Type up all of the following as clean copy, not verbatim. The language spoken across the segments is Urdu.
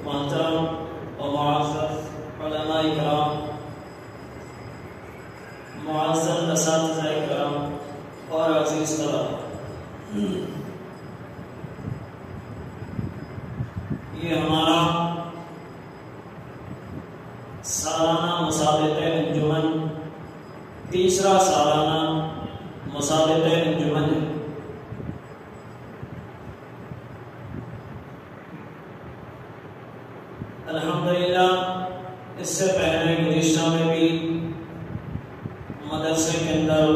محترم و معزز علماء کرام، معزز اساتذہ کرام اور عزیز طلباء، یہ ہمارا سالانہ مسابقہ انجمن، تیسرا سالانہ مسابقہ انجمن ہے۔ الحمدللہ اس سے پہلے گزشتہ میں بھی مدرسے کے اندر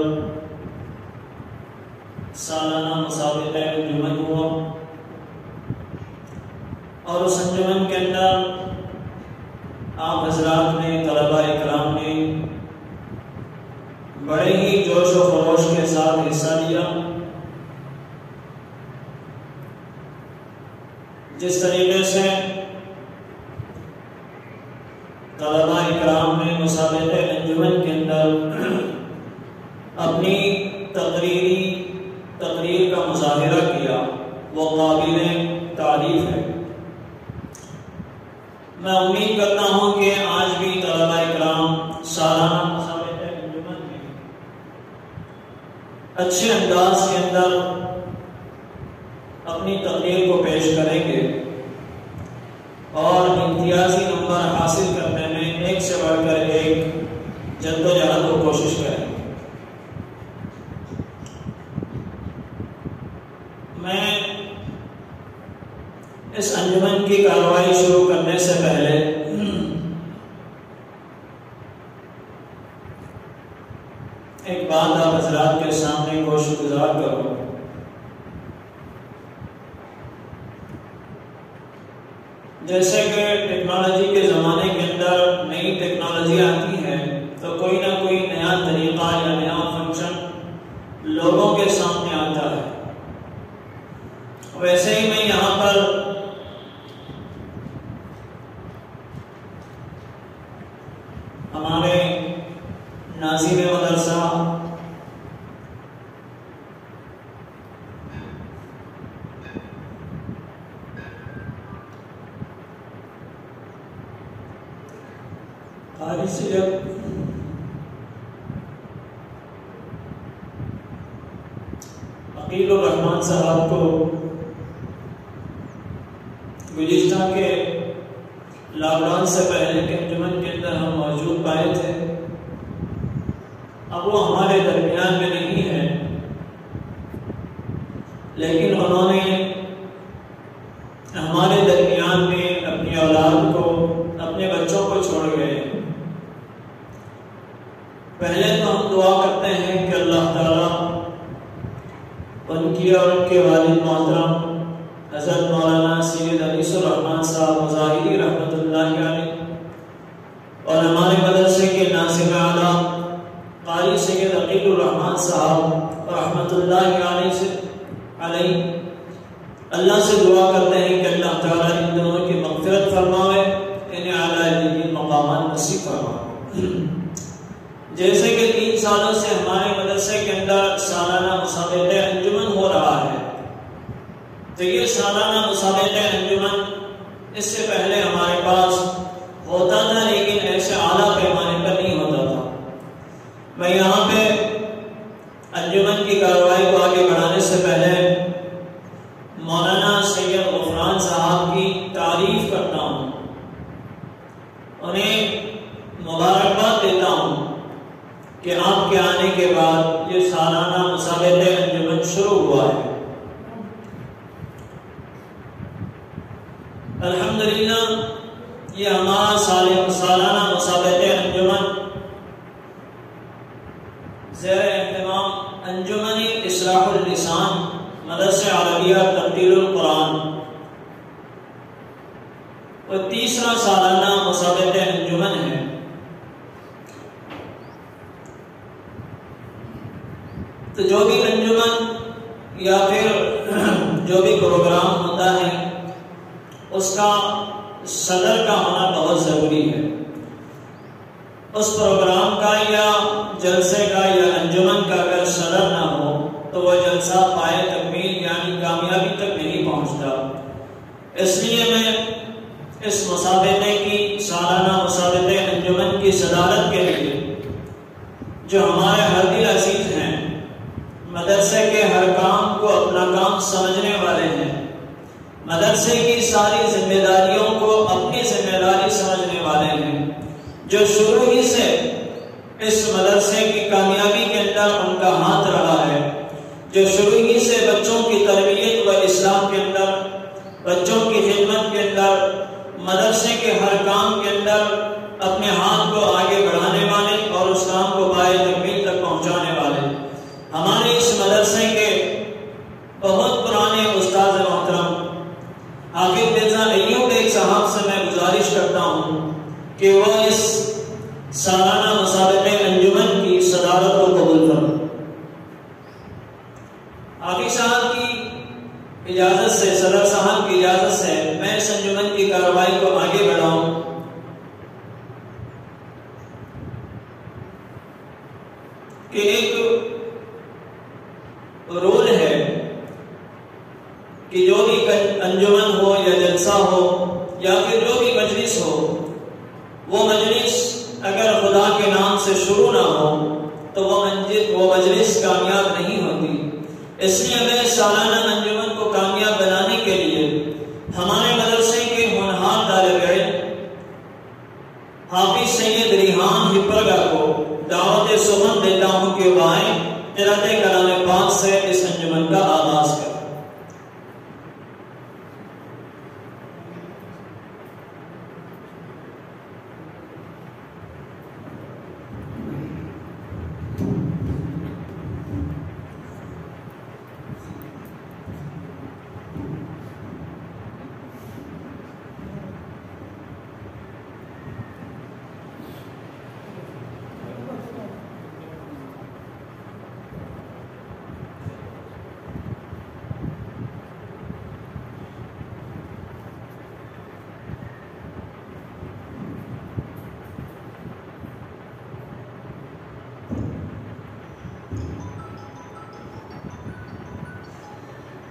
سالانہ مسابقہ انجمن ہوا، اور اس انجمن کے اندر آپ حضرات نے، طلباء کرام نے بڑے ہی جوش و خروش کے ساتھ حصہ لیا۔ جس طریقے سے طلباء کرام نے مسابقہ انجمن کے اندر اپنی تقریر کا مظاہرہ کیا، وہ قابل تعریف ہے۔ میں امید کرتا ہوں کہ آج بھی طلباء کرام سالانہ مسابقہ انجمن میں اچھے انداز کے اندر اپنی تقریر کو پیش کریں گے اور امتیازی نمبر حاصل کرنے میں ایک سے بڑھ کر ایک جدوجہد کو کوشش کریں گے۔ میں اس انجمن کی کارروائی شروع کرنے سے پہلے ایک بات آپ حضرات کے سامنے گوش گزار کروں۔ جیسے کہ ٹیکنالوجی کے زمانے کے اندر نئی ٹیکنالوجی آتی ہے تو کوئی نہ کوئی نیا طریقہ یا نیا فنکشن لوگوں کے سامنے آتا ہے۔ ویسے ہی میں یہاں پر ہمارے ناظرین مدرسہ قاری سید عقیل الرحمان صاحب کو گزشتہ کے لاک ڈاؤن سے پہلے کے انجمن کے اندر ہم موجود پائے تھے۔ اب وہ ہمارے درمیان میں نہیں ہے، لیکن انہوں نے ہمارے درمیان میں اپنی اولاد کو، اپنے بچوں کو چھوڑ گئے۔ پہلے تو ہم دعا کرتے ہیں کہ اللہ تعالیٰ ان کی اور ان کے والد محترم حضرت مولانا سید انیس الرحمان صاحب مظاہری رحمۃ اللہ علیہ اور ہمارے مدرسے کے ناظم اعلیٰ قاری سید عقیل الرحمان صاحب رحمۃ اللہ علیہ اللہ سے دعا کرتے ہیں کہ اللہ تعالیٰ ان دونوں کی مغفرت فرمائے، انہیں اعلیٰ مقامات نصیب فرمائے۔ جیسے کہ 3 سالوں سے ہمارے مدرسے کے اندر سالانہ مسابقہ انجمن ہو رہا ہے، تو یہ سالانہ مسابقہ انجمن اس سے پہلے ہمارے پاس ہوتا تھا، لیکن ایسے اعلیٰ پیمانے پر نہیں ہوتا تھا۔ میں یہاں پہ انجمن کی کارروائی کو آگے بڑھانے سے پہلے مولانا سید غفران صاحب کی تعریف کرتا ہوں، انہیں مبارکباد دیتا ہوں کہ آپ کے آنے کے بعد یہ سالانہ مسابقہ انجمن شروع ہوا ہے۔ الحمدللہ یہ ہمارا سالانہ مسابقہ انجمن زیر اہتمام انجمن اصلاح اللسان مدرسہ عربیہ ترتیل القرآن اور تیسرا سالانہ مسابقہ انجمن ہے۔ تو جو بھی انجمن یا پھر جو بھی پروگرام ہوتا ہے اس کا صدر کا ہونا بہت ضروری ہے۔ اس پروگرام کا یا جلسے کا یا انجمن کا اگر صدر نہ ہو تو وہ جلسہ پائے تکمیل یعنی کامیابی تک نہیں پہنچتا۔ اس لیے میں اس مسابقے کی سالانہ مسابقے انجمن کی صدارت کے لیے جو ہمارے ہردل عزیز ہیں، مدرسے کے ہر کام کو اپنا کام سمجھنے والے ہیں، مدرسے کی ساری ذمہ داریوں کو اپنی ذمہ داری سمجھنے والے ہیں، جو شروع ہی سے اس مدرسے کی کامیابی کے اندر ان کا ہاتھ رہا ہے، جو شروع ہی سے بچوں کی تربیت و اصلاح کے اندر، بچوں کی خدمت کے اندر، مدرسے کے ہر کام کے اندر اپنے ہاتھ کو آگے بڑھانے والے اور اس کام کو پائے تکمیل تک پہنچانے والے ہمارے اس مدرسے کے بہت پرانے استاد محترم حافظ مرزا ایوب بیگ صاحب سے میں گزارش کرتا ہوں کہ وہ اس سالانہ مسابقہ انجمن کی صدارت کو قبول کریں۔ حافظ صاحب کی اجازت سے، صدر صاحب کی اجازت سے میں اس انجمن کی کارروائی کو آگے بڑھاؤں۔ کہ ایک رول ہے کہ جو بھی انجمن ہو یا جلسہ ہو یا پھر جو بھی مجلس ہو، وہ مجلس اگر خدا کے نام سے شروع نہ ہو تو وہ مجلس کامیاب نہیں ہوتی۔ اس لیے ہمیں سالانہ انجمن کو کامیاب بنانے کے لیے ہمارے مدرسے کے ہونہار طالب علم حافظ سید ریحان ہپرگا کو دعوت سخن دیتا ہوں کہ وہ آئیں، قرأت کلام پاک سے اس انجمن کا آغاز کریں۔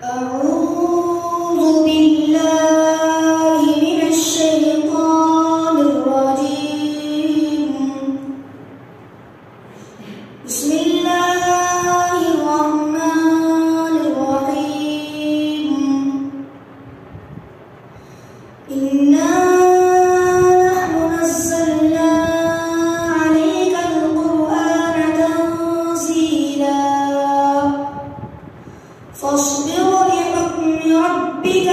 أعوذ بالله من الشيطان الرجيم بسم الله الرحمن الرحيم إنا نحن نزلنا عليك القرآن تنزيلا فاصبر لحكم ربك